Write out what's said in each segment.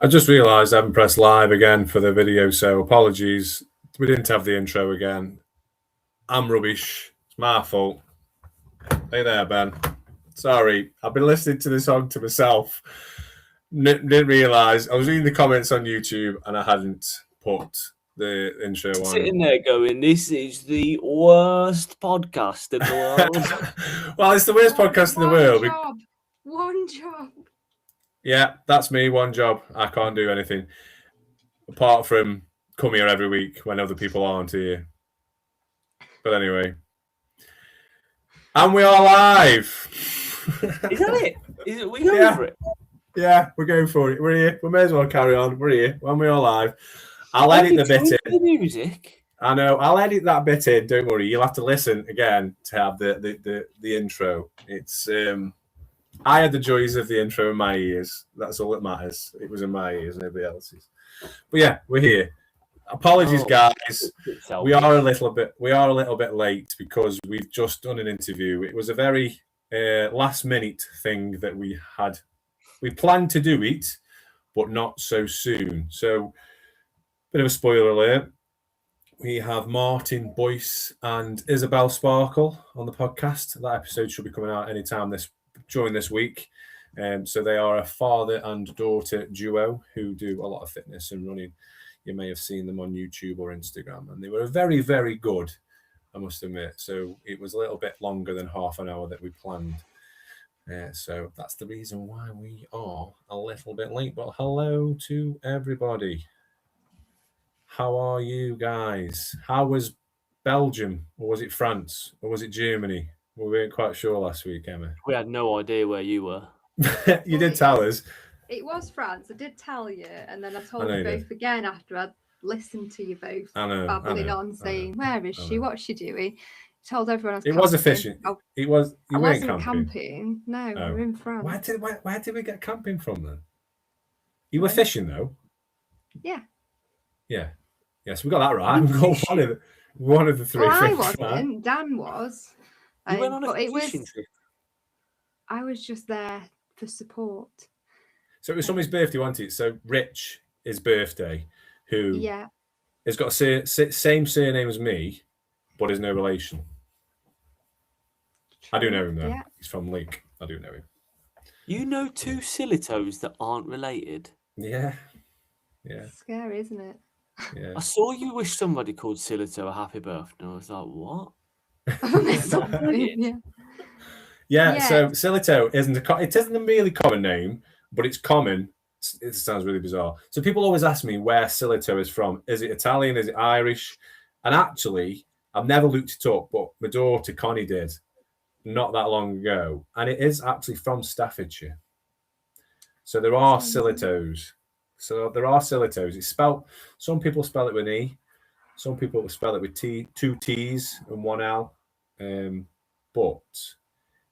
I just realised I haven't pressed live again for the video, so apologies. We didn't have the intro again. I'm rubbish. It's my fault. Hey there, Ben. Sorry, I've been listening to the song to myself. Didn't realise. I was reading the comments on YouTube and I hadn't put the intro on. Sitting there going, this is the worst podcast in the world. Well, it's the worst podcast in the world. One job. Yeah, that's me. One job. I can't do anything apart from come here every week when other people aren't here. But anyway, and we are live. Is that it? Is it? We going for it? Yeah, we're going for it. We're here. We may as well carry on. We're here when we are live. I'll edit the bit in. The music. I know. I'll edit that bit in. Don't worry. You'll have to listen again to have the intro. It's I had the joys of the intro in my ears. That's all that matters. It was in my ears and everybody else's. But yeah, we're here. Apologies, guys. We are a little bit late because we've just done an interview. It was a very last minute thing that we had. We planned to do it, but not so soon. So, bit of a spoiler alert. We have Martin Boyce and Isabel Sparkle on the podcast. That episode should be coming out anytime during this week. So they are a father and daughter duo who do a lot of fitness and running. You may have seen them on YouTube or Instagram, and they were very, very good, I must admit. So it was a little bit longer than half an hour that we planned. So that's the reason why we are a little bit late. But hello to everybody. How are you guys? How was Belgium, or was it France, or was it Germany? We weren't quite sure last week, Emma. We had no idea where you were. You did tell us. It was France. I did tell you, and then I told you both again after I'd listened to you both babbling on, saying, "Where is she? What's she doing?" Told everyone I was. It was efficient. It was. You weren't camping. No, we were in France. Where did we get camping from then? You were fishing though. Yeah. Yeah. Yes, we got that right. We got one of the three. Well, I wasn't. Right. Dan was. You went on a fishing trip. I was just there for support. So it was somebody's birthday, wasn't it? So Rich, his birthday, who has got a same surname as me, but is no relation. True. I do know him though. Yeah. He's from Leek. I do know him. You know two Silitos that aren't related? Yeah. Yeah. It's scary, isn't it? Yeah. I saw you wish somebody called Silito a happy birthday. I was like, what? Yeah. So Silito isn't a really common name, but it's common. It sounds really bizarre. So people always ask me where Silito is from. Is it Italian? Is it Irish? And actually, I've never looked it up, but my daughter Connie did not that long ago. And it is actually from Staffordshire. So there are Silitos. It's spelled, some people spell it with an E. Some people spell it with T, 2 T's and 1 L. But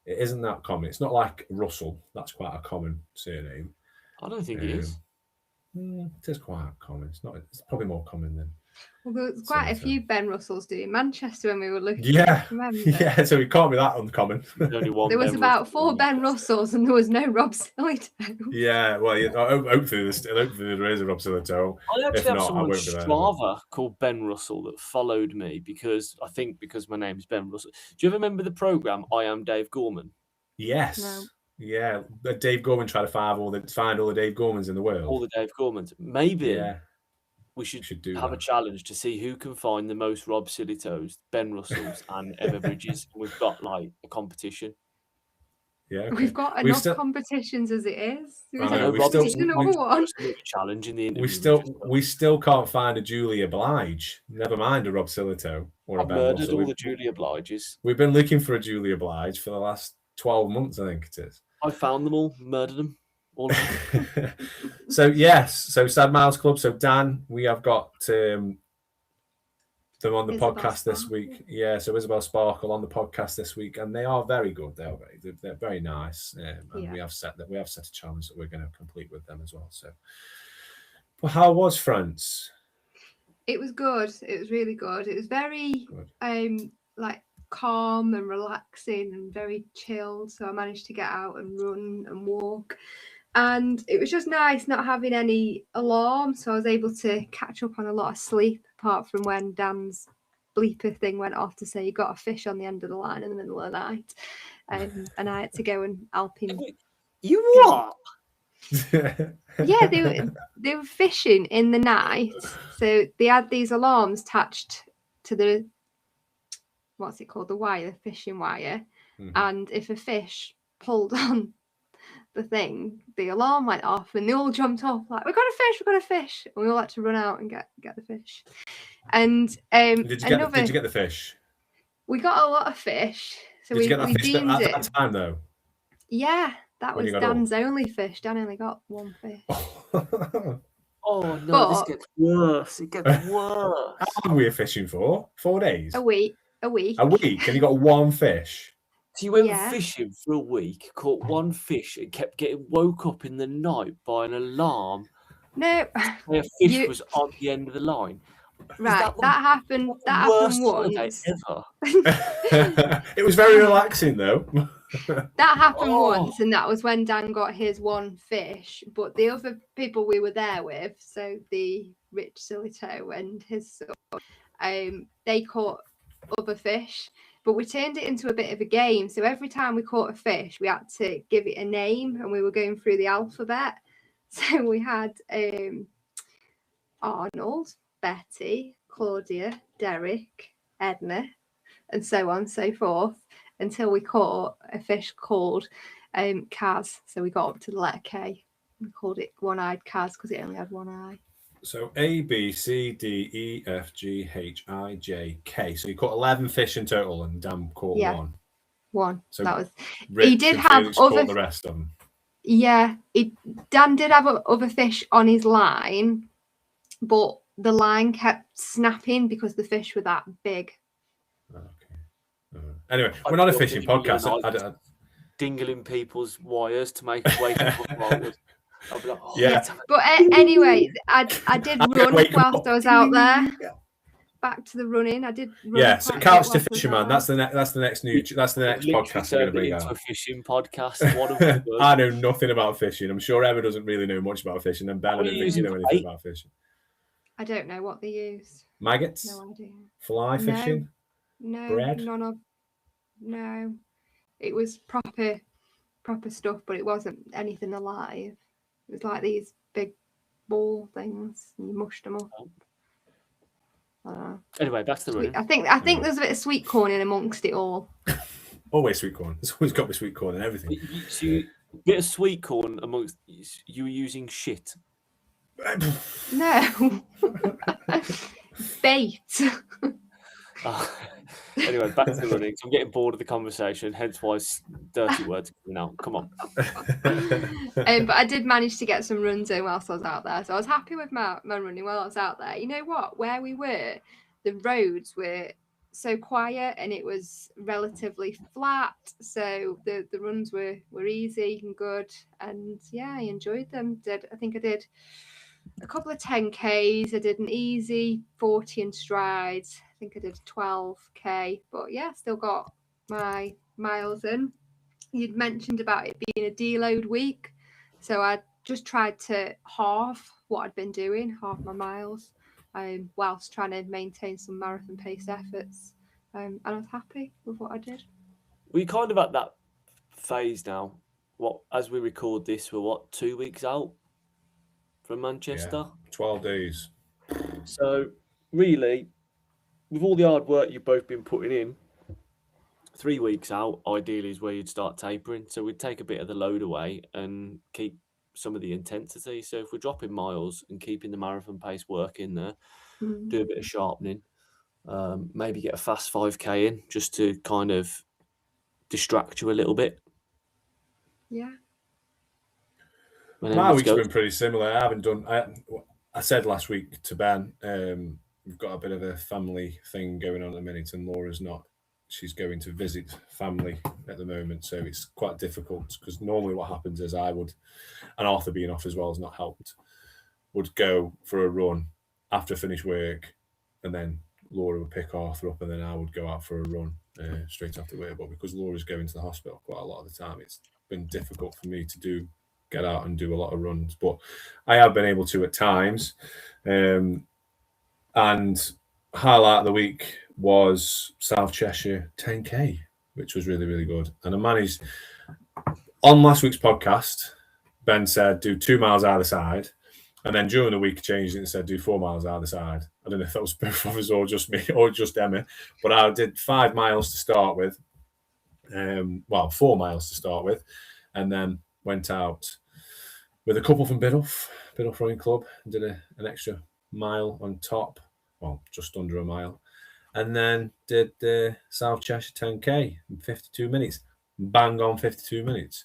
it isn't that common. It's not like Russell. That's quite a common surname. I don't think it is. It is quite common. It's probably more common than. Well, there was quite a few Ben Russells doing Manchester when we were looking. Yeah. Yeah, so it can't be that uncommon. There was about 4 Ben Russells and there was no Rob Silito. Yeah, well, hopefully there is a Rob Silito. I actually have someone on Strava called Ben Russell that followed me because my name's Ben Russell. Do you ever remember the programme I Am Dave Gorman? Yes. No. Yeah, Dave Gorman tried to find all the Dave Gormans in the world. All the Dave Gormans. Maybe we should have a challenge to see who can find the most Rob Silitos, Ben Russells, and Emma Bridges. We've got like a competition. Yeah, okay. We've got enough competitions as it is. Challenge in the interview. We still can't find a Julia Blige. Never mind a Rob Silito or a Ben murdered Russell. All the Julia Bliges. We've been looking for a Julia Blige for the last 12 months, I think it is. I found them all, murdered them. All of them. So Sad Miles Club. So Dan, we have got them on the podcast this week. Yeah, so Isabel Sparkle on the podcast this week, and they are very good. They're very nice, and we have set a challenge that we're going to complete with them as well. So, well, how was France? It was good. It was really good. It was very like calm and relaxing and very chilled. So I managed to get out and run and walk. And it was just nice not having any alarm, so I was able to catch up on a lot of sleep, apart from when Dan's bleeper thing went off to say you got a fish on the end of the line in the middle of the night, and I had to go and help him. You what? Yeah, they were fishing in the night, so they had these alarms attached to the what's it called, the wire, fishing wire, and if a fish pulled on the thing, the alarm went off, and they all jumped off like, "We got a fish!" And we all had to run out and get the fish. And did you get the fish? We got a lot of fish. So did you get that fish at that time though? Yeah, that was Dan's only fish. Dan only got one fish. Oh no, this gets worse. It gets worse. How long were you fishing for? 4 days? A week. A week, and you got one fish. So you went fishing for a week, caught one fish, and kept getting woke up in the night by an alarm. No, a fish was on the end of the line. Right, that happened. That happened once. Ever. It was very relaxing, though. That happened once, and that was when Dan got his one fish. But the other people we were there with, so the Rich Silito and his son, they caught other fish. But we turned it into a bit of a game. So every time we caught a fish, we had to give it a name, and we were going through the alphabet. So we had Arnold, Betty, Claudia, Derek, Edna, and so on and so forth, until we caught a fish called Kaz. So we got up to the letter K. We called it One-Eyed Kaz because it only had one eye. So A, B, C, D, E, F, G, H, I, J, K. So you caught 11 fish in total, and Dan caught one. One. So that was. Rich he did have other. The rest of them. Yeah, Dan did have other fish on his line, but the line kept snapping because the fish were that big. Okay. Anyway, we're not a fishing podcast. Dingling people's wires to make wake up. Like, yeah. But anyway, I did run whilst I was out there. Back to the running. I did. Run so Couch to Fisherman. That's the next podcast we're going to bring out. A fishing podcast. I know nothing about fishing. I'm sure Emma doesn't really know much about fishing, and Ben, I don't think you know anything about fishing. I don't know what they use. Maggots? No idea. Fly fishing? No. Bread? None of. No. It was proper stuff, but it wasn't anything alive. It was like these big ball things, and you mushed them up. Anyway, back to the running. I think there's a bit of sweet corn in amongst it all. Always sweet corn. There's always got to be sweet corn and everything. So a bit of sweet corn amongst you were using shit. No. Bait. Anyway, back to the running. I'm getting bored of the conversation, hence why dirty words coming out. Come on. But I did manage to get some runs in whilst I was out there. So I was happy with my running while I was out there. You know what? Where we were, the roads were so quiet and it was relatively flat. So the runs were easy and good. And yeah, I enjoyed them. I think I did a couple of 10Ks. I did an easy 40 in strides. I think I did 12K, but yeah, still got my miles in. You'd mentioned about it being a deload week, so I just tried to halve what I'd been doing, half my miles, whilst trying to maintain some marathon pace efforts, and I was happy with what I did. We're kind of at that phase now. As we record this, we're 2 weeks out from Manchester? 12 days. So really, with all the hard work you've both been putting in, 3 weeks out, ideally, is where you'd start tapering. So we'd take a bit of the load away and keep some of the intensity. So if we're dropping miles and keeping the marathon pace work in there, do a bit of sharpening, maybe get a fast 5K in just to kind of distract you a little bit. Yeah. My week's been pretty similar. I said last week to Ben, we've got a bit of a family thing going on at the minute, and Laura's not. She's going to visit family at the moment, so it's quite difficult because normally what happens is I would, and Arthur being off as well has not helped, would go for a run after finish work, and then Laura would pick Arthur up, and then I would go out for a run straight after work. But because Laura's going to the hospital quite a lot of the time, it's been difficult for me to do get out and do a lot of runs, but I have been able to at times. And highlight of the week was South Cheshire 10K, which was really, really good. And I managed, on last week's podcast, Ben said do 2 miles either side. And then during the week, changed it and said do 4 miles either side. I don't know if that was both of us or just me or just Emma, but I did 5 miles to start with. 4 miles to start with, and then went out with a couple from Biddulph Rowing Club and did an extra mile on top, well, just under a mile, and then did the South Cheshire 10K in 52 minutes. Bang on 52 minutes.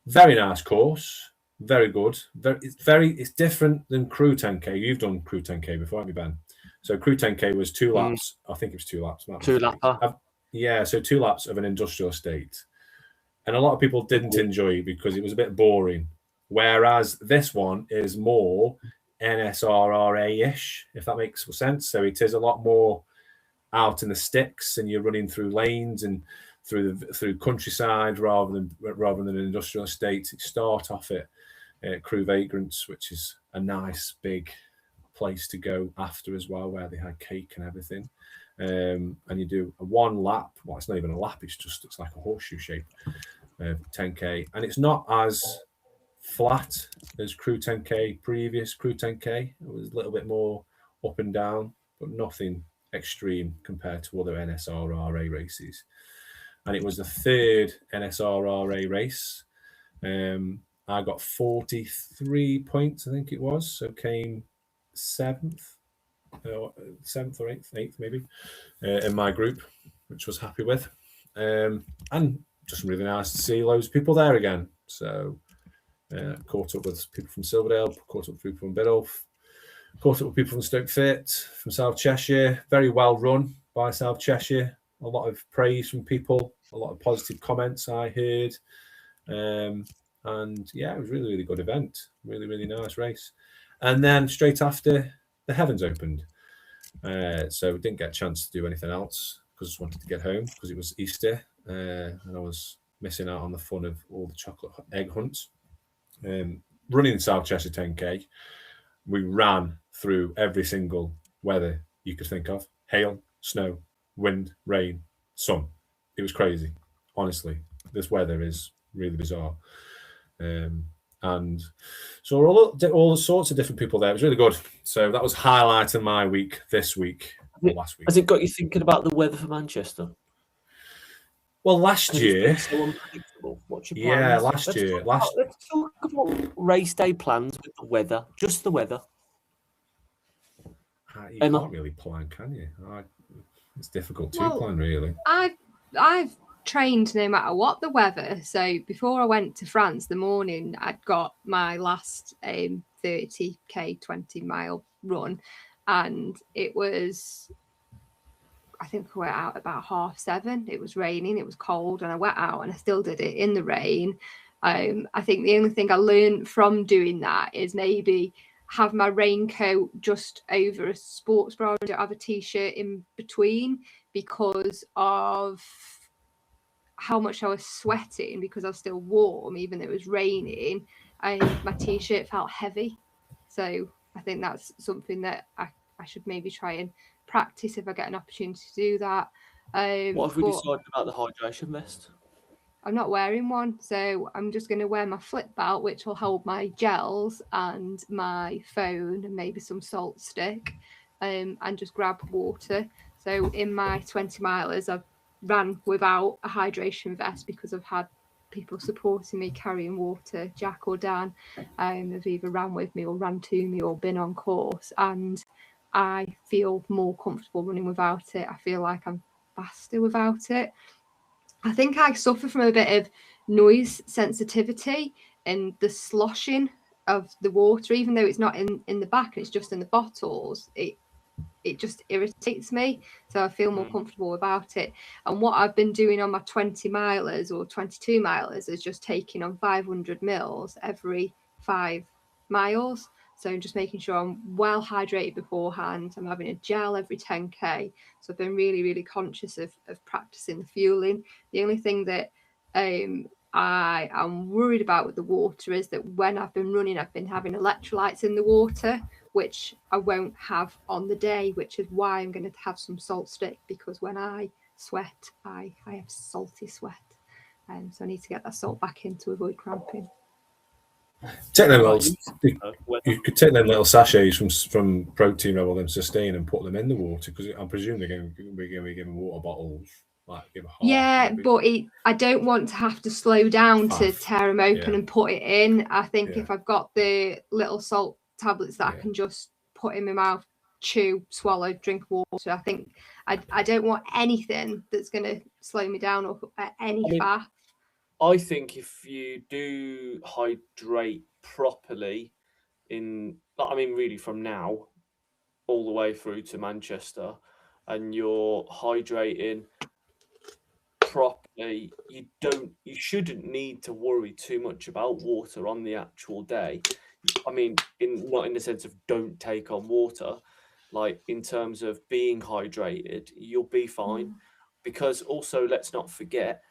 Very nice course. Very good. It's different than Crew 10K. You've done Crew 10K before, haven't you, Ben? So Crew 10K was 2 laps. I think it was 2 laps. 2 lapper. Yeah, so 2 laps of an industrial estate. And a lot of people didn't enjoy it because it was a bit boring. Whereas this one is more NSRRA-ish, if that makes sense. So it is a lot more out in the sticks, and you're running through lanes and through countryside rather than an industrial estate. You start off at Crew Vagrants, which is a nice big place to go after as well, where they had cake and everything. And you do a 1 lap. Well, it's not even a lap. It's like a horseshoe shape, 10K, and it's not as flat as Crew 10K. Previous Crew 10K, it was a little bit more up and down, but nothing extreme compared to other NSRRA races. And it was the 3rd NSRRA race. I got 43 points, I think it was. So came 7th or 8th maybe, in my group, which I was happy with. And just really nice to see loads of people there again. So caught up with people from Silverdale, caught up with people from Biddulph, caught up with people from Stoke Fit, from South Cheshire. Very well run by South Cheshire. A lot of praise from people, a lot of positive comments I heard. And yeah, it was really, really good event. Really, really nice race. And then straight after, the Heavens opened. So we didn't get a chance to do anything else because I just wanted to get home because it was Easter and I was missing out on the fun of all the chocolate egg hunts. Running South Cheshire 10K, we ran through every single weather you could think of. Hail, snow, wind, rain, sun. It was crazy. Honestly, this weather is really bizarre. And so all sorts of different people there. It was really good. So that was highlighting my week this week or last week. Has it got you thinking about the weather for Manchester? Well, last year. It's so unpredictable. What's your plans? Yeah, last year. Let's talk about race day plans with the weather. Just the weather. You can't really plan, can you? It's difficult to plan, really. I've trained no matter what the weather. So before I went to France, the morning I'd got my last 30k 20-mile run, and it was, I think I went out about 7:30. It was raining, it was cold, and I went out and I still did it in the rain. I think the only thing I learned from doing that is maybe have my raincoat just over a sports bra and don't have a t-shirt in between because of how much I was sweating, because I was still warm even though it was raining, and my t-shirt felt heavy. So I think that's something that I should maybe try and practice if I get an opportunity to do that. What have we decided about the hydration vest? I'm not wearing one, so I'm just going to wear my flip belt, which will hold my gels and my phone and maybe some salt stick, and just grab water. So in my 20 milers, I've ran without a hydration vest because I've had people supporting me carrying water. Jack or Dan have either ran with me or ran to me or been on course, and I feel more comfortable running without it. I feel like I'm faster without it. I think I suffer from a bit of noise sensitivity and the sloshing of the water, even though it's not in the back and it's just in the bottles, it just irritates me. So I feel more comfortable about it. And what I've been doing on my 20 milers or 22 milers is just taking on 500 mils every 5 miles. So just making sure I'm well hydrated beforehand. I'm having a gel every 10k. So I've been really, really conscious of practicing the fueling. The only thing that I I am worried about with the water is that when I've been running, I've been having electrolytes in the water, which I won't have on the day, which is why I'm going to have some salt stick, because when I sweat, I have salty sweat. So I need to get that salt back in to avoid cramping. Take them Right, little, you could take them little sachets from Protein Rebel and Sustain and put them in the water, because I'm presuming they're going to be giving water bottles. Like give a half, Yeah, maybe. but I don't want to have to slow down to Half, tear them open yeah. and put it in. I think Yeah. if I've got the little salt tablets that I Yeah. can just put in my mouth, chew, swallow, drink water. I think I don't want anything that's going to slow me down or any fat. I think if you do hydrate properly really from now all the way through to Manchester, and you're hydrating properly, you shouldn't need to worry too much about water on the actual day. I mean, not in the sense of don't take on water, like in terms of being hydrated, you'll be fine. Because also, let's not forget,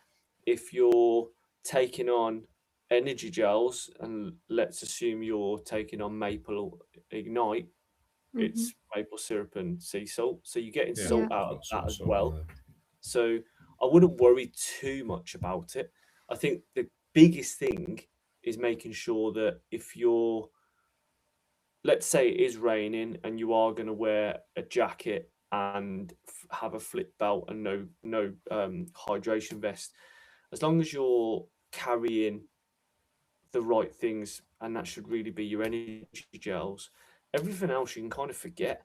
if you're taking on energy gels, and let's assume you're taking on Maple Ignite, it's maple syrup and sea salt, so you're getting salt out of that as well. So I wouldn't worry too much about it. I think the biggest thing is making sure that if you're, let's say it is raining and you are going to wear a jacket and have a flip belt and no hydration vest, as long as you're carrying the right things, and that should really be your energy gels, everything else you can kind of forget.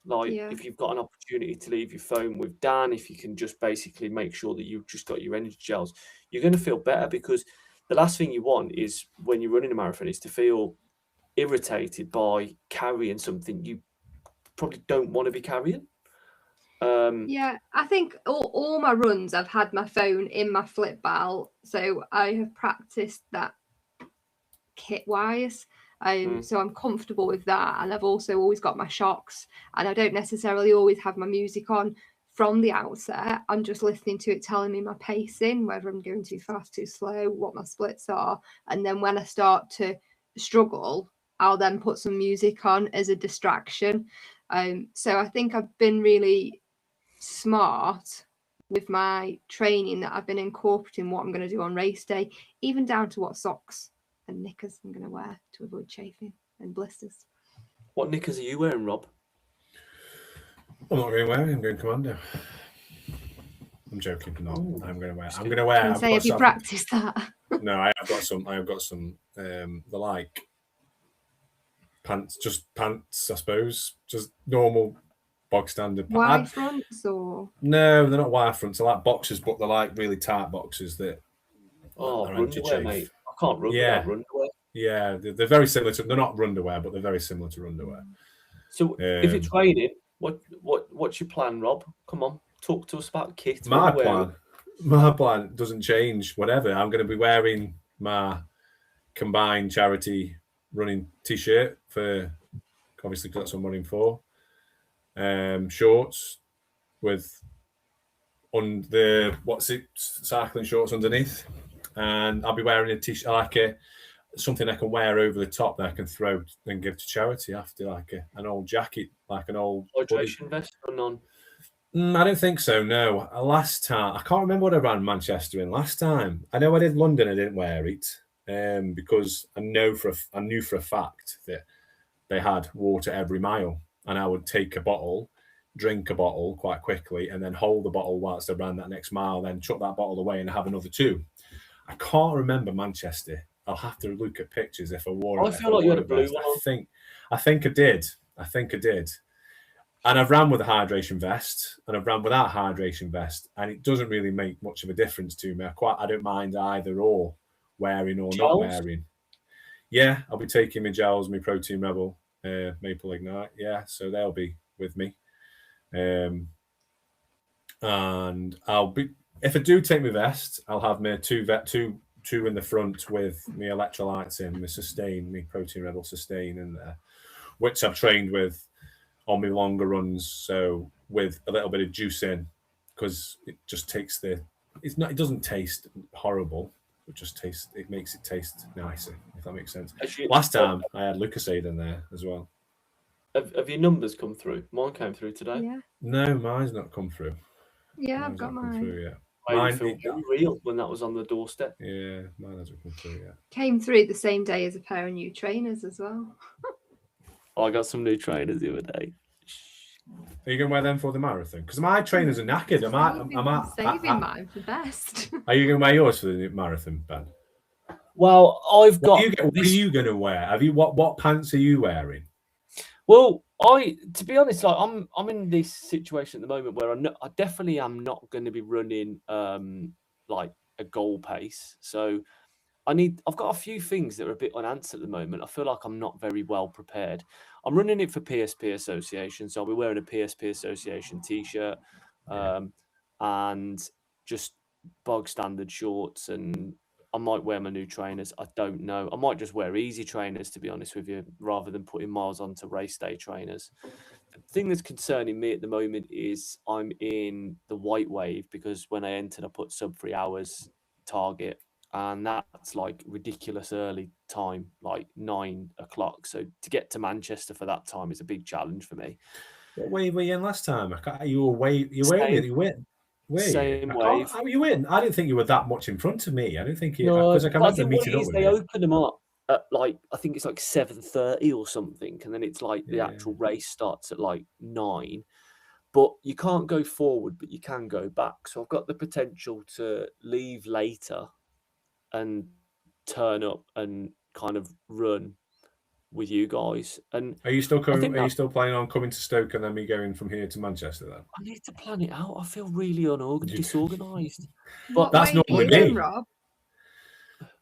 Like if you've got an opportunity to leave your phone with Dan, if you can just basically make sure that you've just got your energy gels, you're going to feel better, because the last thing you want is when you're running a marathon is to feel irritated by carrying something you probably don't want to be carrying. Yeah, I think all my runs I've had my phone in my flip belt, so I have practiced that kit wise. So I'm comfortable with that, and I've also always got my shocks, and I don't necessarily always have my music on from the outset. I'm just listening to it telling me my pacing, whether I'm going too fast, too slow, what my splits are, and then when I start to struggle, I'll then put some music on as a distraction. So I think I've been really smart with my training, that I've been incorporating what I'm going to do on race day, even down to what socks and knickers I'm going to wear to avoid chafing and blisters. What knickers are you wearing, Rob? I'm not going to wear. I'm going commando. I'm joking. No, I'm going to wear. I'm going to wear. Have you practiced that? No, I have got some. The like pants, just pants, I suppose, just normal bog standard. Wide fronts or? No, they're not wire fronts. They're like boxers, but they're like really tight boxes that. Runderwear, mate. I can't run without runderwear. Yeah, they're very similar to. They're not runderwear, but they're very similar to runderwear. So if it's raining, what's your plan, Rob? Come on, talk to us about kit. My plan doesn't change. Whatever, I'm going to be wearing my combined charity running t-shirt for, obviously, because that's what I'm running for. Shorts with on the cycling shorts underneath, and I'll be wearing a t-shirt, like something I can wear over the top that I can throw and give to charity after, like an old jacket, like an old hydration vest or none. I don't think so. No, last time I can't remember what I ran Manchester in last time. I know I did London. I didn't wear it because I knew for a fact that they had water every mile, and I would take a bottle, drink a bottle quite quickly, and then hold the bottle whilst I ran that next mile, then chuck that bottle away and have another two. I can't remember Manchester. I'll have to look at pictures if I wore it. I feel like you had a blue one. I think I did. And I've ran with a hydration vest, and I've ran without a hydration vest, and it doesn't really make much of a difference to me. I don't mind either or, wearing or not wearing. Yeah, I'll be taking my gels, my Protein Rebel, Maple Ignite. Yeah, so they'll be with me. And I'll be, if I do take my vest, I'll have my two in the front with my electrolytes in, my Sustain, my Protein Rebel Sustain in there, which I've trained with on my longer runs, so with a little bit of juice in, because it just takes it doesn't taste horrible. but just it makes it taste nicer, if that makes sense. Actually, Last time I had Lucozade in there as well. Have your numbers come through? Mine came through today. Yeah. No, mine's not come through. Yeah, I've Mine's got not come mine. through yet. Made Mine, it feel very real when that was on the doorstep. yeah, mine hasn't come through yet. Came through the same day as a pair of new trainers as well. I got some new trainers the other day. Are you going to wear them for the marathon? Because my trainers are knackered. Saving mine for best. Are you going to wear yours for the marathon, Ben? Well, I've got. What are you going to wear? Have you what pants are you wearing? Well, to be honest, like I'm in this situation at the moment where I definitely am not going to be running like a goal pace. So I've got a few things that are a bit unanswered at the moment. I feel like I'm not very well prepared. I'm running it for PSP Association, so I'll be wearing a PSP Association t-shirt, and just bog standard shorts, and I might wear my new trainers. I don't know. I might just wear easy trainers, to be honest with you, rather than putting miles onto race day trainers. The thing that's concerning me at the moment is I'm in the white wave, because when I entered, I put sub 3 hours target, and that's like ridiculous early time, like 9 o'clock. So to get to Manchester for that time is a big challenge for me. What wave were you in last time? You win. Same wave. How you win? I didn't think you were that much in front of me. I don't think you. No, Because I can remember what meeting it up is, with they you. open them up at like, I think it's like 7:30 or something, and then it's like the actual race starts at like 9. But you can't go forward, but you can go back. So I've got the potential to leave later and turn up and kind of run with you guys. And Are you still think Are you still planning on coming to Stoke and then me going from here to Manchester then? I need to plan it out. I feel really disorganised. What that's way not do you with go, me. Rob?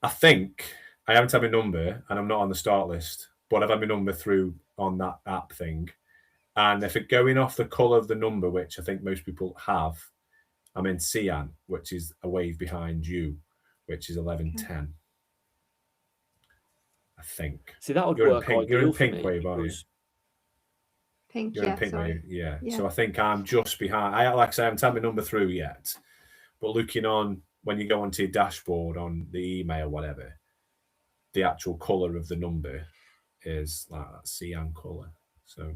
I think I haven't had my number and I'm not on the start list, but I've had my number through on that app thing. And if it going off the colour of the number, which I think most people have, I'm in Cyan, which is a wave behind you, which is 11:10. I think. See, that would You're work. You're in for pink me wave, aren't you? because- Pink, You're yeah, in pink sorry. wave, yeah. Yeah. So I think I'm just behind. Like I say, I haven't had my number through yet. But looking on, when you go onto your dashboard on the email, whatever, the actual colour of the number is like that cyan colour. So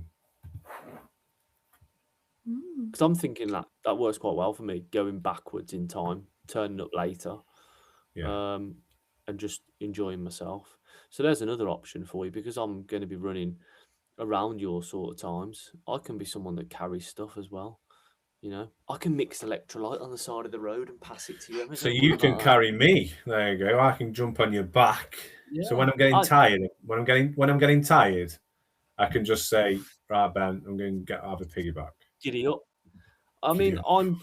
Mm. Because I'm thinking that works quite well for me, going backwards in time, turning up later, and just enjoying myself. So there's another option for you, because I'm going to be running around your sort of times. I can be someone that carries stuff as well. You know, I can mix electrolyte on the side of the road and pass it to you. So you can carry me. There you go. I can jump on your back. Yeah. So when I'm getting tired, when I'm getting tired, I can just say, right, Ben, I'm going to have a piggyback. Giddy up. I mean, I'm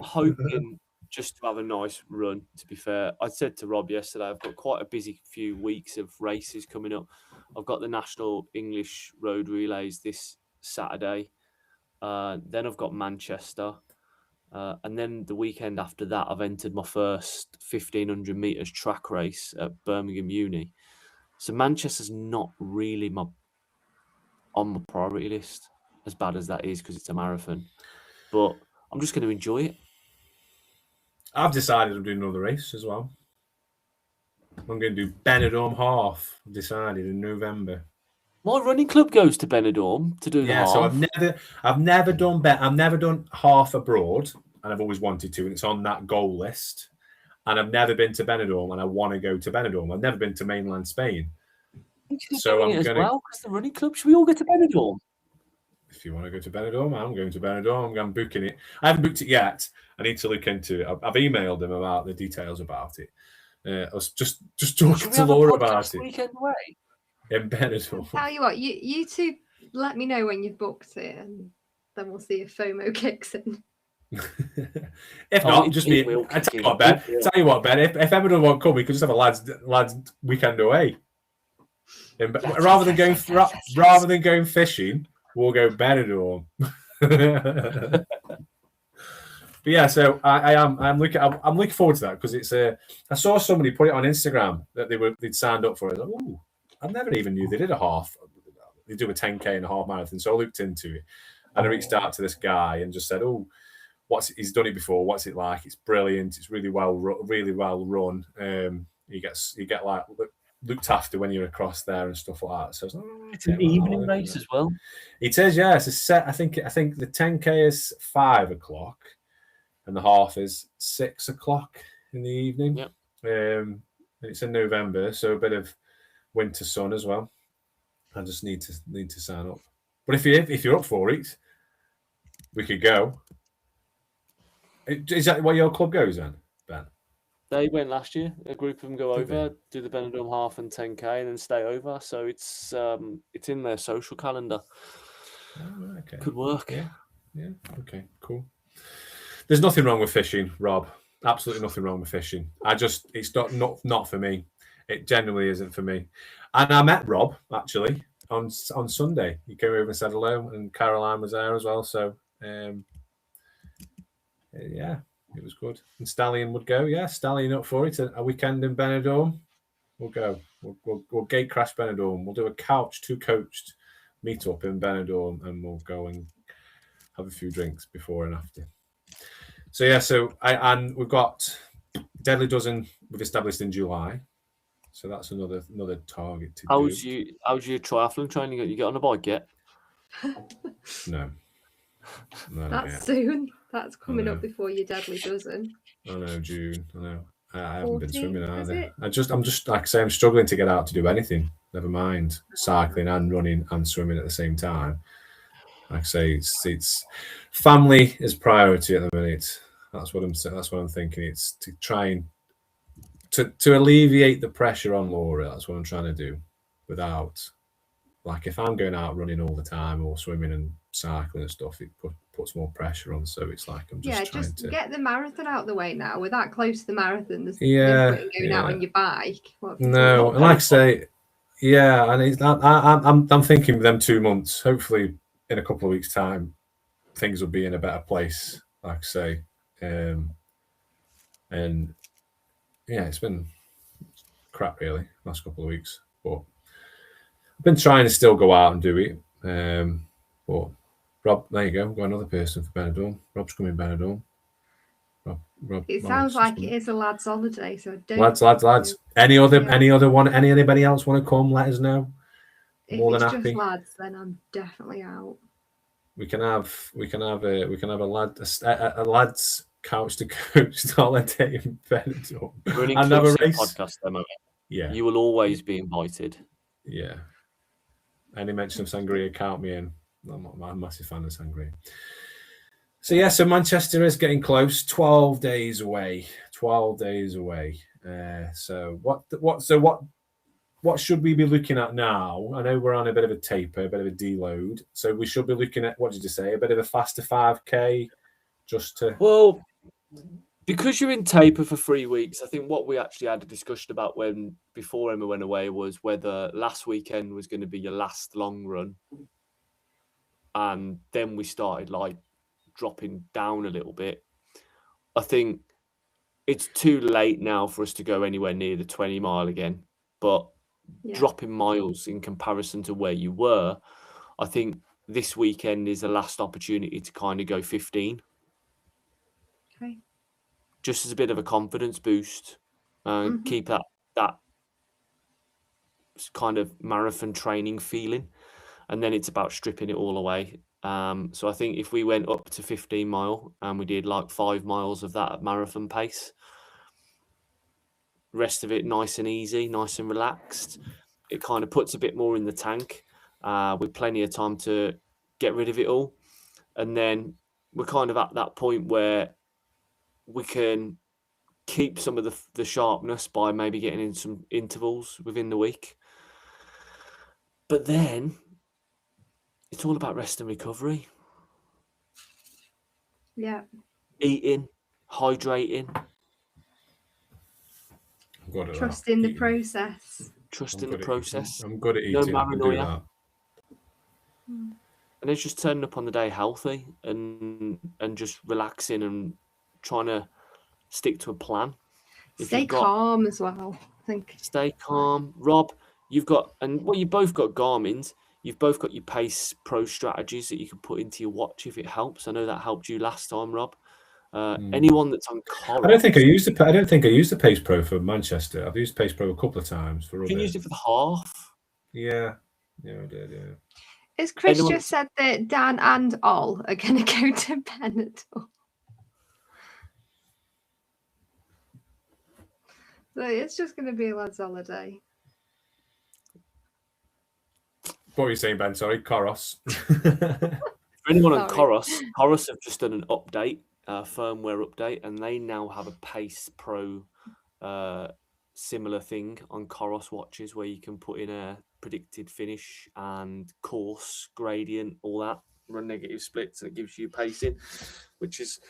hoping just to have a nice run, to be fair. I said to Rob yesterday, I've got quite a busy few weeks of races coming up. I've got the National English Road Relays this Saturday. Then I've got Manchester. And then the weekend after that, I've entered my first 1,500 metres track race at Birmingham Uni. So Manchester's not really on my priority list, as bad as that is, because it's a marathon. But I'm just going to enjoy it. I've decided I'm doing another race as well. I'm going to do Benidorm half. I've decided in November. My running club goes to Benidorm to do the half. So I've never done half abroad, and I've always wanted to, and it's on that goal list. And I've never been to Benidorm, and I want to go to Benidorm. I've never been to mainland Spain. So I'm going to. Well, because the running club, should we all go to Benidorm? If you want to go to Benidorm, I'm going to Benidorm. I'm booking it. I haven't booked it yet. I need to look into it. I've emailed them about the details about it. I was just talking to Laura about it. Weekend away? In Benidorm. Tell you what, you two let me know when you've booked it, and then we'll see if FOMO kicks in. If not, just me. I tell you what, Ben. If Benidorm won't come, we could just have a lads weekend away. Rather than going fishing, we'll go Benidorm. But yeah, so I'm looking forward to that, because it's I saw somebody put it on Instagram that they'd signed up for it. Like, ooh, I never even knew they did a half. They do a 10K and a half marathon. So I looked into it, and I reached out to this guy and just said, "Oh, he's done it before. What's it like? It's brilliant. It's really well run. You get like looked after when you're across there and stuff like that. So it's an evening race as well. It is, yeah. It's a set. I think the 10K is 5 o'clock, and the half is 6 o'clock in the evening. Yep. And it's in November, so a bit of winter sun as well. I just need to sign up. But if you're up for it, we could go. Is that where your club goes then, Ben? They went last year. A group of them go over, do the Benidorm half and 10K, and then stay over. So it's in their social calendar. Oh, okay. Could work. Yeah. Okay. Cool. There's nothing wrong with fishing, Rob. Absolutely nothing wrong with fishing. It's not for me. It genuinely isn't for me. And I met Rob actually on Sunday. He came over and said hello, and Caroline was there as well. So yeah, it was good. And Stallion would go. Yeah, Stallion up for it. A weekend in Benidorm. We'll go. We'll gate crash Benidorm. We'll do a coached meet up in Benidorm, and we'll go and have a few drinks before and after. So yeah, and we've got Deadly Dozen. We've established in July, so that's another target to do. How's your triathlon training? You get on a bike yet? No. That's soon. That's coming up before your Deadly Dozen. I know, June. I know. I haven't been swimming either. I'm just like I say, I'm struggling to get out to do anything. Never mind cycling and running and swimming at the same time. Like I say, it's family is priority at the minute. That's what I'm thinking. It's to try and to alleviate the pressure on Laura. That's what I'm trying to do. Without, like, if I'm going out running all the time or swimming and cycling and stuff, it puts more pressure on. So it's like I'm just trying to get the marathon out of the way now. We're that close to the marathon. There's going out on your bike. No, and like I say, yeah, and I'm thinking them 2 months. Hopefully, in a couple of weeks' time, things will be in a better place. Like I say, and yeah, it's been crap really last couple of weeks, but I've been trying to still go out and do it. But Rob, there you go. We've got another person for Benidorm. Rob's coming Benidorm. Rob. It sounds like it is a lads' holiday, so don't. Lads. Anybody else want to come? Let us know. More than happy. If it's just lads, then I'm definitely out. We can have a lads couch to coach holiday in Benidorm. We're an inclusive podcast, though, mate. Yeah. You will always be invited. Yeah. Any mention of sangria, count me in. I'm a massive fan of sangria. So Manchester is getting close. 12 days away. 12 days away. So what should we be looking at now? I know we're on a bit of a taper, a bit of a deload. So we should be looking at, what did you say, a bit of a faster 5K just to... Well, because you're in taper for 3 weeks, I think what we actually had a discussion about before Emma went away was whether last weekend was going to be your last long run. And then we started like dropping down a little bit. I think it's too late now for us to go anywhere near the 20 mile again, but dropping miles in comparison to where you were, I think this weekend is the last opportunity to kind of go 15. Okay. Just as a bit of a confidence boost, keep that kind of marathon training feeling, and then it's about stripping it all away. So I think if we went up to 15 mile and we did like 5 miles of that at marathon pace, rest of it nice and easy, nice and relaxed, it kind of puts a bit more in the tank with plenty of time to get rid of it all. And then we're kind of at that point where we can keep some of the sharpness by maybe getting in some intervals within the week. But then it's all about rest and recovery. Yeah. Eating, hydrating. Trust in the process. Trust in the process. I'm good at eating. No I can do that. And it's just turning up on the day healthy and just relaxing and trying to stick to a plan. Stay calm as well, I think. Stay calm. Rob, you both got Garmin's. You've both got your Pace Pro strategies that you can put into your watch if it helps. I know that helped you last time, Rob. Anyone that's on Coros, I don't think I used the. I don't think I used the Pace Pro for Manchester. I've used Pace Pro a couple of times for. You can use it for the half. Yeah, I did. Yeah. Has Chris Anyone- just said that Dan and Ol are going to go to Benidorm? So it's just going to be a lad's holiday. What were you saying, Ben? Sorry, Coros. For anyone on Sorry. Coros have just done an update, firmware update, and they now have a Pace Pro similar thing on Coros watches where you can put in a predicted finish and course gradient, all that, run negative splits, and it gives you pacing, which is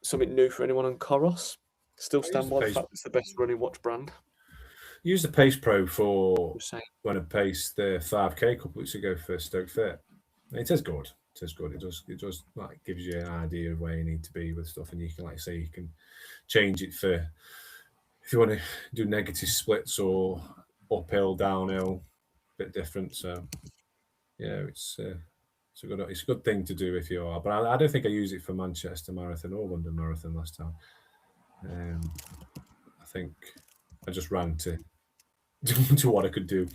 something new for anyone on Coros. Still stand by the fact it's the best running watch brand. Use the Pace Pro for Just saying. when I paced the 5K a couple of weeks ago for Stoke Fit. It is good. It is good. It does like gives you an idea of where you need to be with stuff, and you can, like say, you can change it for if you want to do negative splits or uphill, downhill, a bit different. So yeah, it's a good thing to do if you are. But I don't think I used it for Manchester Marathon or London Marathon last time. I think I just ran to what I could do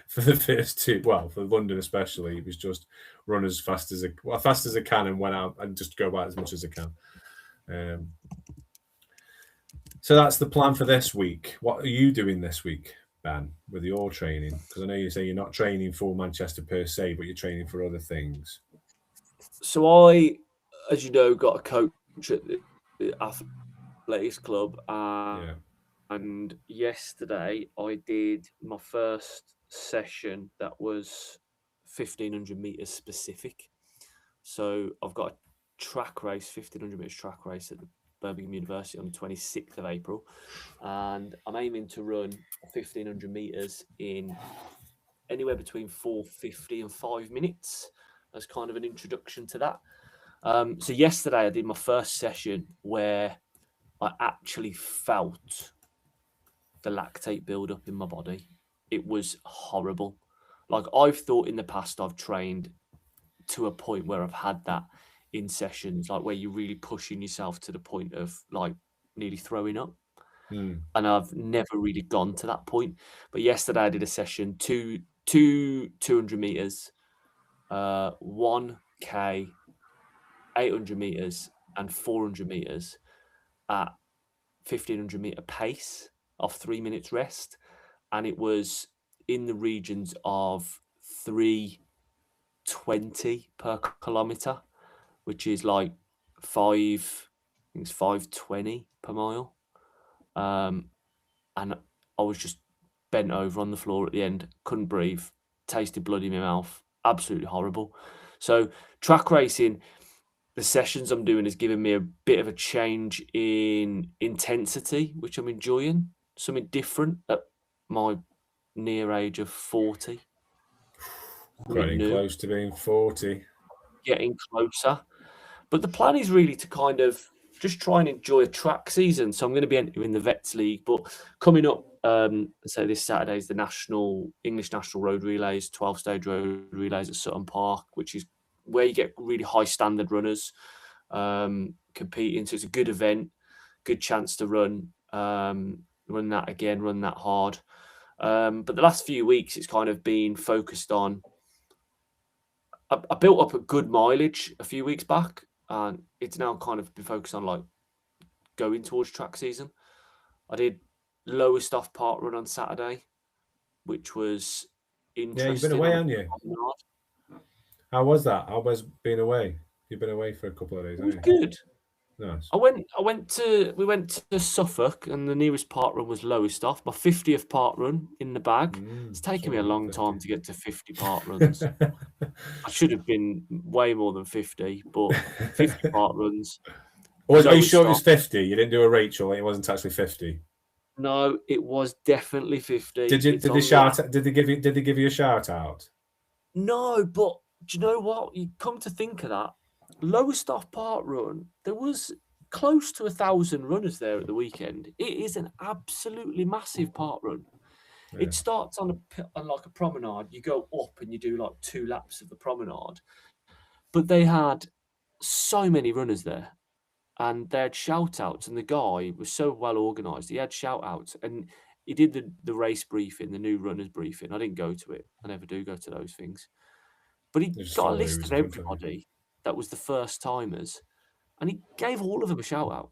for the first two. Well, for London especially, it was just run as fast as I can and went out and just go back as much as I can. So that's the plan for this week. What are you doing this week, Ben, with your training? Because I know you say you're not training for Manchester per se, but you're training for other things. So I, as you know, got a coach at the Athletics Club. Yeah. And yesterday I did my first session that was 1,500 meters specific. So I've got a track race, 1,500 meters track race at the Birmingham University on the 26th of April. And I'm aiming to run 1,500 meters in anywhere between 4:50 and 5 minutes as kind of an introduction to that. So yesterday I did my first session where I actually felt the lactate build up in my body. It was horrible. Like I've thought in the past I've trained to a point where I've had that in sessions, like where you're really pushing yourself to the point of like nearly throwing up. And I've never really gone to that point. But yesterday I did a session, 200 meters, 1K, 800 meters and 400 meters at 1,500 meter pace of 3 minutes rest, and it was in the regions of 3:20 per kilometer, which is like 5:20 per mile. And I was just bent over on the floor at the end, couldn't breathe, tasted blood in my mouth, absolutely horrible. So track racing, the sessions I'm doing is giving me a bit of a change in intensity, which I'm enjoying. Something different at my near age of 40. Getting close to being 40. Getting closer. But the plan is really to kind of just try and enjoy a track season. So I'm going to be entering the Vets League. But coming up, so this Saturday is the English National Road Relays, 12-stage road relays at Sutton Park, which is where you get really high standard runners competing. So it's a good event, good chance to run that again, run that hard. But the last few weeks, it's kind of been focused on. I built up a good mileage a few weeks back, and it's now kind of been focused on like going towards track season. I did Lowestoft Park Run on Saturday, which was interesting. Yeah, you've been away, haven't you? How was that? How was being away? You've been away for a couple of days, It was haven't you? good. Nice. We went to Suffolk, and the nearest park run was Lowestoft. My 50th park run in the bag. It's taken me a long time to get to 50 park runs. I should have been way more than 50, but 50 park runs. Are you sure it was 50? You didn't do a Rachel, it wasn't actually 50. No, it was definitely 50. Did they give you a shout out? No, but do you know what? You come to think of that, Lowestoft Park Run, there was close to 1,000 runners there at the weekend. It is an absolutely massive park run. Yeah. It starts on like a promenade. You go up and you do like 2 laps of the promenade. But they had so many runners there. and they had shout outs, and the guy was so well organised. He had shout outs, and he did the race briefing, the new runners briefing. I didn't go to it. I never do go to those things. But he They just got a follow list who's of in front of you. everybody that was the first timers, and he gave all of them a shout out,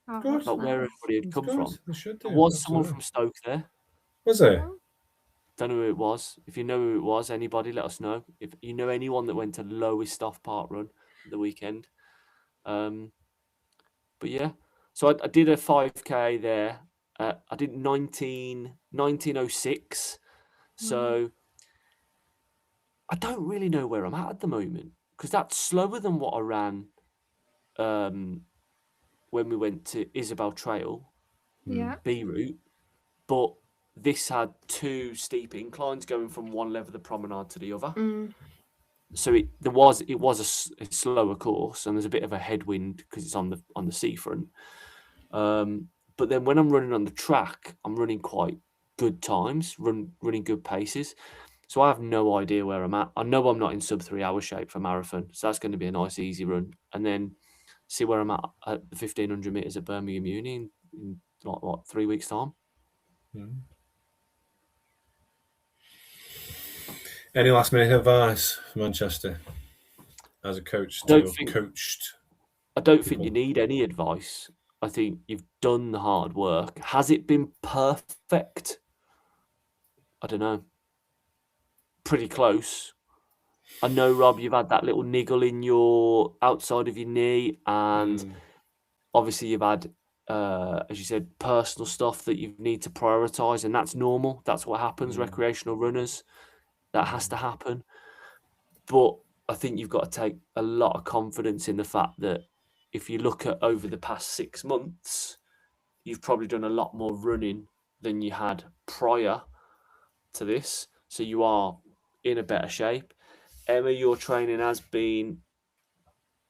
Oh, course. that's like where nice. everybody had Of come course, from. they should do. There was someone absolutely. from Stoke there. Was there? Don't know who it was. If you know who it was, anybody, let us know. If you know anyone that went to Lowestoft Park Run the weekend. But yeah, so I did a 5K there. I did 1906. So I don't really know where I'm at the moment, because that's slower than what I ran when we went to Isabel Trail, Yeah. B route. But this had 2 steep inclines going from one level of the promenade to the other. So it was a slower course, and there's a bit of a headwind because it's on the seafront. But then when I'm running on the track, I'm running quite good times, running good paces. So I have no idea where I'm at. I know I'm not in sub 3 hour shape for marathon, so that's going to be a nice easy run. And then see where I'm at the 1500 meters at Birmingham Uni in like what 3 weeks time. Any last minute advice for Manchester as a coach coached? I don't think you need any advice. I think you've done the hard work. Has it been perfect? I don't know. Pretty close. I know, Rob, you've had that little niggle in your outside of your knee, and obviously you've had, as you said, personal stuff that you need to prioritise, and that's normal. That's what happens. Recreational runners, that has to happen. But I think you've got to take a lot of confidence in the fact that if you look at over the past 6 months, you've probably done a lot more running than you had prior to this. So you are in a better shape. Emma, your training has been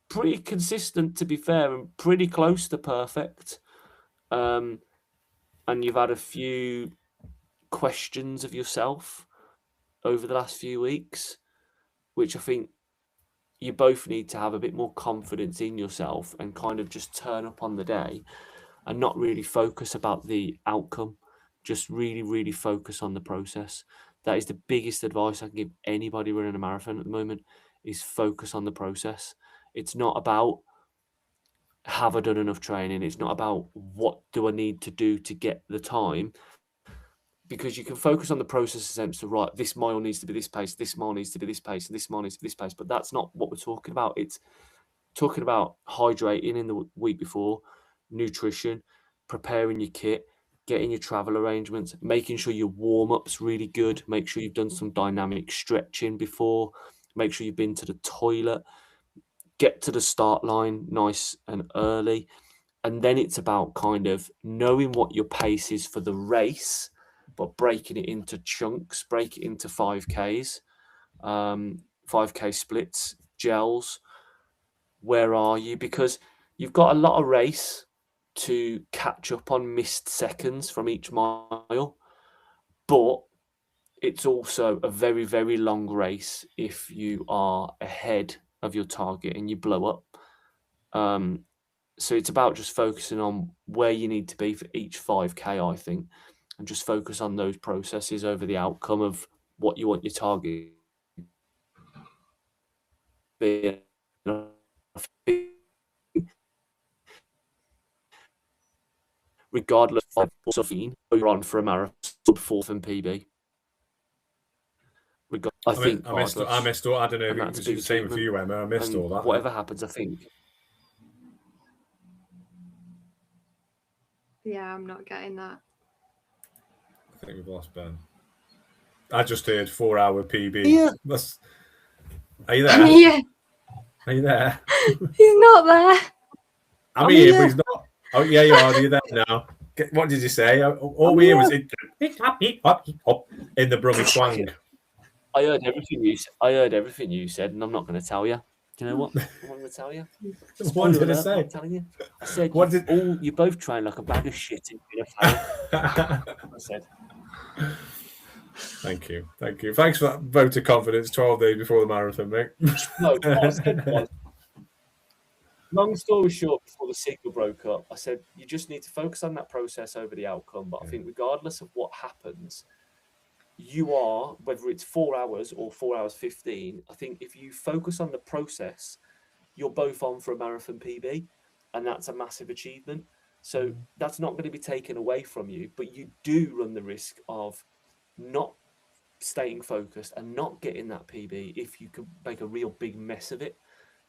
pretty consistent, to be fair, and pretty close to perfect. And you've had a few questions of yourself over the last few weeks, which I think you both need to have a bit more confidence in yourself and kind of just turn up on the day and not really focus about the outcome. Just really, really focus on the process. That is the biggest advice I can give anybody running a marathon at the moment, is focus on the process. It's not about, have I done enough training? It's not about, what do I need to do to get the time? Because you can focus on the process in the sense of, right, this mile needs to be this pace, this mile needs to be this pace, and this mile needs to be this pace. But that's not what we're talking about. It's talking about hydrating in the week before, nutrition, preparing your kit, getting your travel arrangements, making sure your warm-up's really good, make sure you've done some dynamic stretching before, make sure you've been to the toilet, get to the start line nice and early. And then it's about kind of knowing what your pace is for the race, but breaking it into chunks, break it into 5Ks, 5K splits, gels. Where are you? Because you've got a lot of race to catch up on missed seconds from each mile, but it's also a very, very long race if you are ahead of your target and you blow up. So it's about just focusing on where you need to be for each 5K, I think, and just focus on those processes over the outcome of what you want your target to be. Regardless of something, you're on for a marathon sub 4th and PB. I missed all. I don't know if it was the same for you, Emma. I missed all that. Whatever happens, I think. Yeah, I'm not getting that. I think we've lost Ben. I just heard 4 hour PB. Yeah. Are you there? Yeah, Are you there? he's not there. I'm here, but he's not. Oh, yeah, you are. Are you there now? What did you say? All we hear was it in the Brummie twang. I heard everything you said, and I'm not going to tell you. Do you know what? I'm not going to tell you. What did I say? I'm not telling you. I said, you both train like a bag of shit in I said. Thank you. Thanks for that vote of confidence 12 days before the marathon, mate. No, what I said was, long story short, before the signal broke up, I said, you just need to focus on that process over the outcome. But I think regardless of what happens, you are, whether it's 4 hours or 4 hours 15, I think if you focus on the process, you're both on for a marathon PB, and that's a massive achievement. So that's not going to be taken away from you, but you do run the risk of not staying focused and not getting that PB if you could make a real big mess of it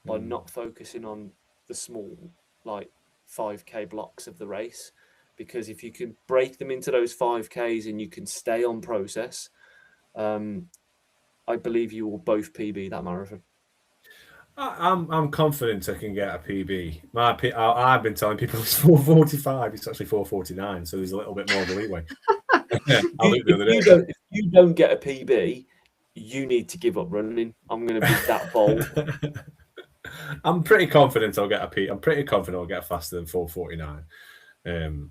by not focusing on the small, like 5K blocks of the race. Because if you can break them into those 5Ks and you can stay on process, I believe you will both PB that marathon. I'm confident I can get a PB. I've been telling people it's 4:45. It's actually 4:49, so there's a little bit more of a leeway. If you don't get a PB, you need to give up running. I'm going to be that bold. I'm pretty confident I'll get a PB. I'm pretty confident I'll get faster than 4:49, and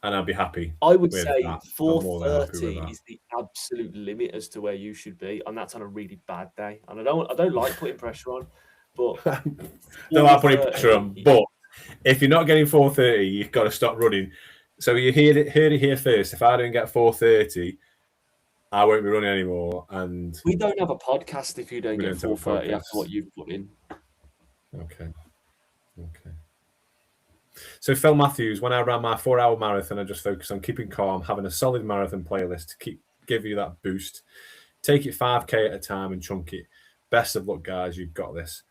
I'll be happy. I would with say that. 4:30 is the absolute limit as to where you should be, and that's on a really bad day. And I don't like putting pressure on, but don't like putting pressure on. But if you're not getting 4:30, you've got to stop running. So you heard it here first. If I don't get 4:30, I won't be running anymore. And we don't have a podcast if you don't get 4:30 after what you've put in. Okay. So Phil Matthews, when I ran my 4-hour marathon, I just focused on keeping calm, having a solid marathon playlist to give you that boost. Take it 5K at a time and chunk it. Best of luck, guys. You've got this.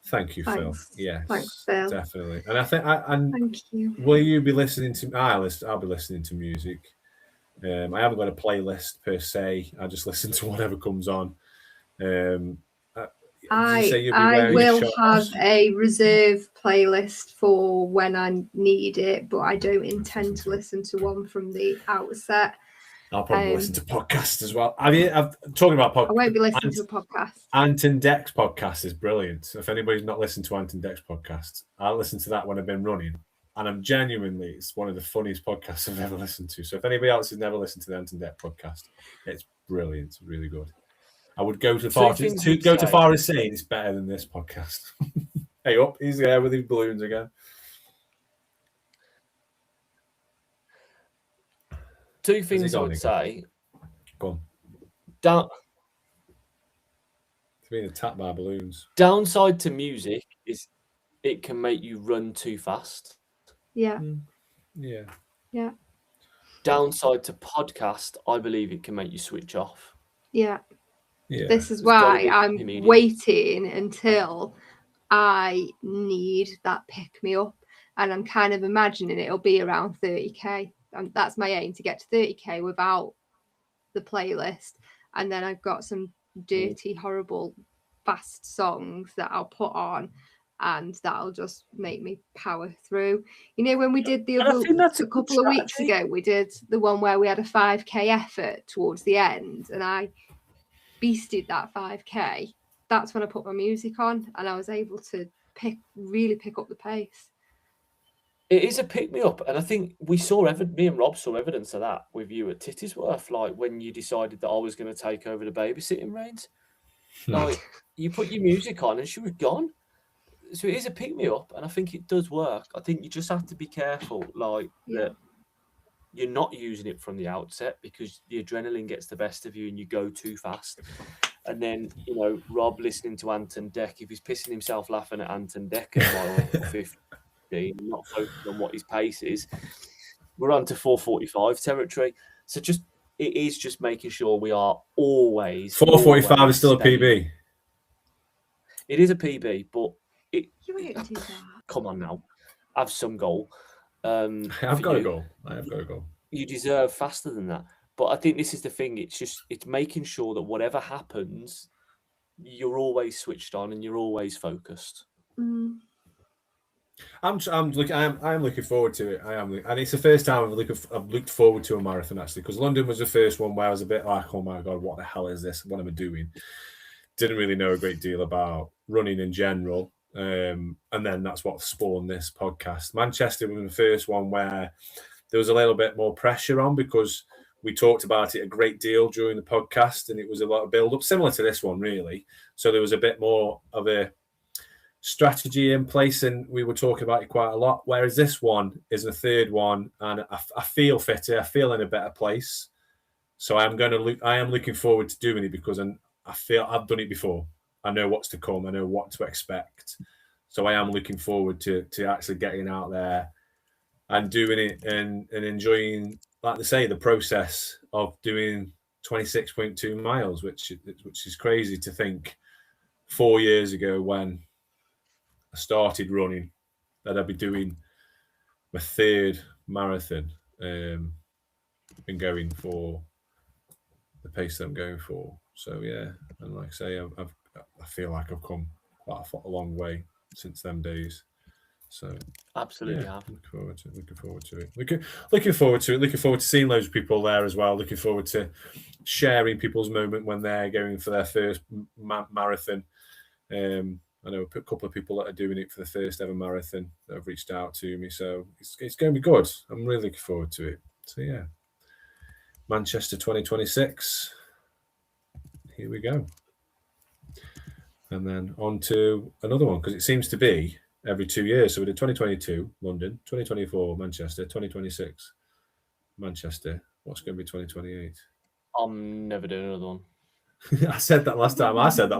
Thank you, Phil. Yes, thanks, Phil. Definitely. And I think, thank you. Will you be listening to? I'll be listening to music. I haven't got a playlist per se. I just listen to whatever comes on. I will have a reserve playlist for when I need it, but I don't intend to listen to one from the outset. I'll probably listen to podcasts as well. I'm talking about podcasts. I won't be listening to a podcast. Anton Deck's podcast is brilliant. If anybody's not listened to Anton Deck's podcast, I'll listen to that when I've been running. And it's one of the funniest podcasts I've ever listened to. So if anybody else has never listened to the Anton Deck podcast, it's brilliant. It's really good. I would go to far as saying it's better than this podcast. Hey, up, he's there with his balloons again. Two things I would say. Go on. It's being attacked by balloons. Downside to music is it can make you run too fast. Yeah. Yeah. Downside to podcast, I believe it can make you switch off. Yeah. Yeah. This is why I'm waiting until I need that pick me up, and I'm kind of imagining it'll be around 30k. And that's my aim, to get to 30k without the playlist, and then I've got some dirty, horrible, fast songs that I'll put on, and that'll just make me power through. You know, when we did the other a couple of weeks ago, we did the one where we had a 5k effort towards the end, and I beasted that 5k. That's when I put my music on, and I was able to really pick up the pace. It is a pick me up, and I think me and Rob saw evidence of that with you at Tittisworth, like when you decided that I was going to take over the babysitting reins. Like you put your music on and she was gone. So it is a pick me up, and I think it does work. I think you just have to be careful, that you're not using it from the outset, because the adrenaline gets the best of you and you go too fast. And then, Rob listening to Anton Deck, if he's pissing himself laughing at Anton Deck at mile 50, not focusing on what his pace is, we're on to 4:45 territory. So it is just making sure we are always 4:45 is still a PB. It is a PB, but you won't do that. Come on now, have some goal. I've got a goal. You deserve faster than that. But I think this is the thing. It's making sure that whatever happens, you're always switched on and you're always focused. I'm looking forward to it. I am, and it's the first time I've looked forward to a marathon, actually, because London was the first one where I was a bit like, oh my god, what the hell is this? What am I doing? Didn't really know a great deal about running in general, and then that's what spawned this podcast. Manchester was the first one where there was a little bit more pressure on, because we talked about it a great deal during the podcast, and it was a lot of build up, similar to this one, really. So there was a bit more of a strategy in place, and we were talking about it quite a lot. Whereas this one is the third one, and I feel fitter. I feel in a better place. So I am looking forward to doing it because I feel I've done it before. I know what's to come. I know what to expect. So I am looking forward to actually getting out there and doing it and enjoying, like they say, the process of doing 26.2 miles, which is crazy to think 4 years ago when I started running that I'd be doing my third marathon and going for the pace that I'm going for. So yeah, and like I say, I feel like I've come quite a long way since them days. So Absolutely yeah, have. looking forward to it. Looking forward to it. Looking forward to seeing loads of people there as well. Looking forward to sharing people's moment when they're going for their first marathon. I know a couple of people that are doing it for the first ever marathon that have reached out to me. So it's going to be good. I'm really looking forward to it. So yeah, Manchester 2026. Here we go. And then on to another one, because it seems to be every 2 years. So we did 2022 London, 2024 Manchester, 2026 Manchester. What's going to be 2028? I'm never doing another one. I said that last time. I said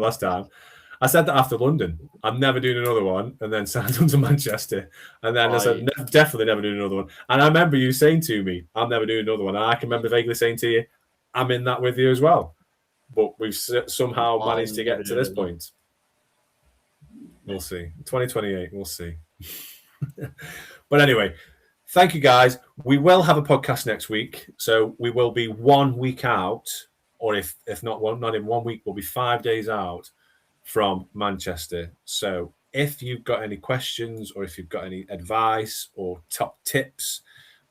that after London. I'm never doing another one, and then signed on to Manchester. And then I said, definitely never doing another one. And I remember you saying to me, I'm never doing another one. And I can remember vaguely saying to you, I'm in that with you as well. But we've somehow managed to get to this point. We'll see. 2028, we'll see. But anyway, thank you guys. We will have a podcast next week. So we will be 1 week out, or if not in 1 week, we'll be 5 days out from Manchester. So if you've got any questions or if you've got any advice or top tips,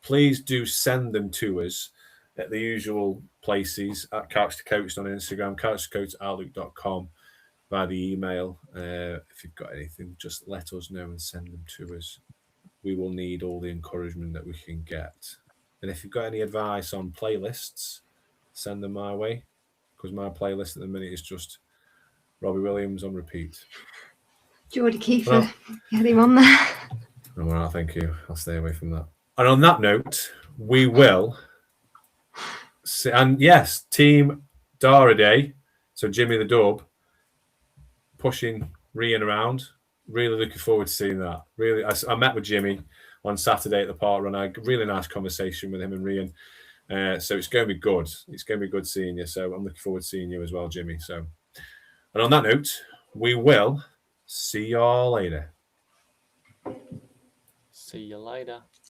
please do send them to us at the usual places at Couch to Coach on Instagram, couchtocoach@outlook.com, via the email. If you've got anything, just let us know and send them to us. We will need all the encouragement that we can get. And if you've got any advice on playlists, send them my way, because my playlist at the minute is just Robbie Williams on repeat. Geordie Kiefer, get him on there. Oh, well, thank you. I'll stay away from that. And on that note, we will. And yes, Team Dara Day. So Jimmy the Dub pushing Rian around. Really looking forward to seeing that. Really, I met with Jimmy on Saturday at the park run. I had a really nice conversation with him and Rian. So it's going to be good. It's going to be good seeing you. So I'm looking forward to seeing you as well, Jimmy. So, and on that note, we will see y'all later. See you later.